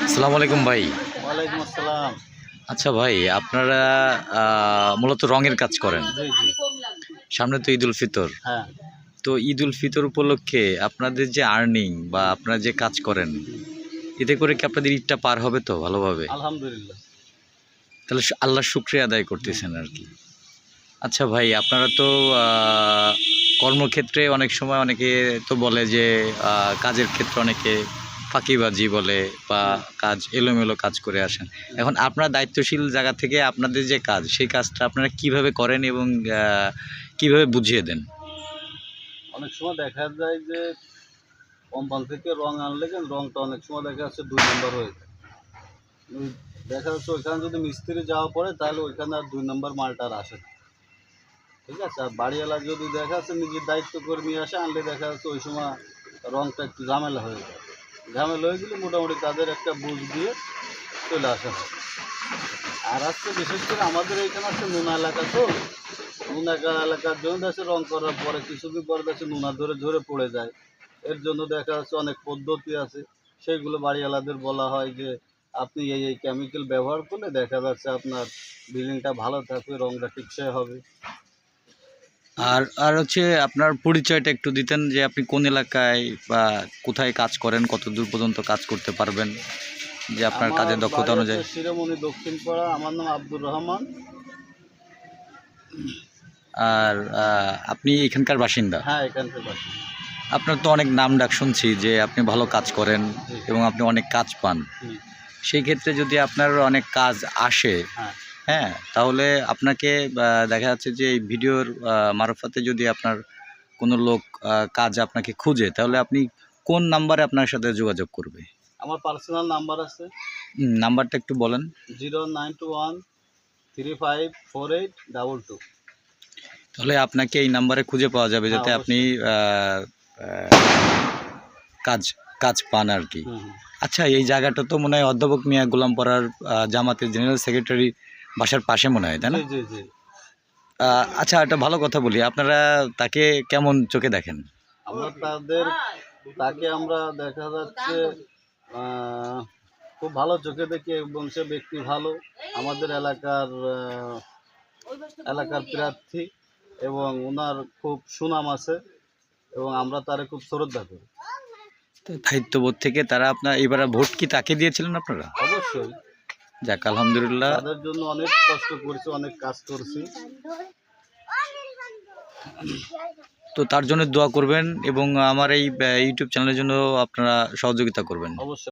আসসালামু আলাইকুম ভাই। ওয়ালাইকুম আসসালাম। আচ্ছা ভাই, আপনারা মূলত রঙের কাজ করেন। জি, জি। সামনে তো ঈদুল ফিতর। হ্যাঁ। তো ঈদুল ফিতর উপলক্ষে আপনাদের যে আর্নিং বা আপনারা যে কাজ করেন, হুম। এতে করে কি আপনাদের ঈদটা পার হবে তো ভালোভাবে? আলহামদুলিল্লাহ। তাহলে আল্লাহর শুকরিয়া আদায় হুম। করতেছেন আরকি। আচ্ছা ভাই, আপনারা তো আ কর্মক্ষেত্রে অনেক সময় অনেকে তো বলে যে কাজের ক্ষেত্রে অনেকে ফাঁকিবাজি বলে বা হুম। কাজ এলোমেলো কাজ করে আসেন। হুম। এখন আপনার দায়িত্বশীল জায়গা থেকে আপনাদের যে কাজ, সেই কাজটা আপনারা কিভাবে করেন এবং আ কিভাবে বুঝিয়ে দেন? অনেক সময় দেখা যায় যে কোম্পানি থেকে রং আনলে রংটা অনেক সময় দেখা যাচ্ছে ২ নম্বর হয়ে যায়। ওই দেখা যাচ্ছে ওইখানে যদি মিস্ত্রি যাওয়া পড়ে তাহলে ওইখানে আর ২ নম্বর মালটা আর আসে না। ঠিক আছে? আর বাড়িওয়ালা যদি দেখা যাচ্ছে নিজের দায়িত্ব করে নিয়ে আসে, আনলে দেখা যাচ্ছে ওই সময় রংটা একটু ঝামেলা হয়ে যায়। ঝামেলা হয়ে গেলে মোটামুটি তাদের একটা বুঝ দিয়ে চলে আসা হয়। আর আজকে বিশেষ করে আমাদের এইখানে আছে নোনা এলাকা তো। নোনা এলাকার জন্য দেখা রং করার পরে কিছুদিন পরে দেখা নোনা ধরে ঝরে পড়ে যায়। এর জন্য দেখা যাচ্ছে অনেক পদ্ধতি আছে। সেইগুলো বাড়িওয়ালাদের বলা হয় যে, আপনি এই কেমিক্যাল ব্যবহার করলে দেখা যাচ্ছে আপনার বিল্ডিংটা ভালো থাকবে, রংটা টিকসই হবে। আর হচ্ছে আপনার পরিচয়টা একটু দিতেন যে আপনি কোন এলাকায় বা কোথায় কাজ করেন, কতদূর পর্যন্ত কাজ করতে পারবেন? যে আপনার আমার কাজের দক্ষতা বাড়ি হচ্ছে অনুযায়ী। শিরোমণি দক্ষিণপাড়া। আমার নাম আব্দুর রহমান। আর আপনি এখানকার বাসিন্দা। হ্যাঁ, এখানকার বাসিন্দা। আপনার তো অনেক নামডাক শুনছি যে আপনি ভালো কাজ করেন জি। এবং আপনি অনেক কাজ পান। হুম। সেই ক্ষেত্রে যদি আপনার অনেক কাজ আসে, হ্যাঁ। হ্যাঁ? তাহলে আপনাকে দেখা যাচ্ছে যে এই ভিডিওর মারফতে যদি আপনার কোনো লোক কাজ আপনাকে খুঁজে, তাহলে আপনি কোন নাম্বারে আপনার সাথে যোগাযোগ করবে? আমার পার্সোনাল নাম্বার আছে নাম্বারটা একটু বলেন। 0921 354822। তাহলে আপনাকে এই নাম্বারে খুঁজে পাওয়া যাবে হ্যাঁ, যাতে আপনি অবশ্যই। আ আ কাজ কাজ পান আরকি। হুম, হুম। আচ্ছা, এই জায়গাটা তো মনে হয় অধ্যাপক মিয়া গোলামপরার জামাতের জেনারেল সেক্রেটারি বাসার পাশে মনে হয়, তাই জি, না? জি, জি। আচ্ছা, একটা ভালো কথা বলি। আপনারা তাকে কেমন চোখে দেখেন? আমরা তাকে আমরা দেখা যাচ্ছে আ খুব ভালো চোখে দেখি এবং সে ব্যক্তি ভালো। আমাদের এলাকার প্রার্থী এবং উনার খুব সুনাম আছে এবং আমরা তারে খুব শ্রদ্ধা করি। তো দায়িত্ববোধ থেকে তারা আপনার এবারে ভোট কি তাকে দিয়েছিলেন আপনারা? অবশ্যই যাক, আলহামদুলিল্লাহ। তাদের জন্য অনেক কষ্ট করছি, অনেক কাজ করছি। তো তার জন্য দোয়া করবেন এবং আমার এই ইউটিউব চ্যানেলের জন্য আপনারা সহযোগিতা করবেন। অবশ্যই।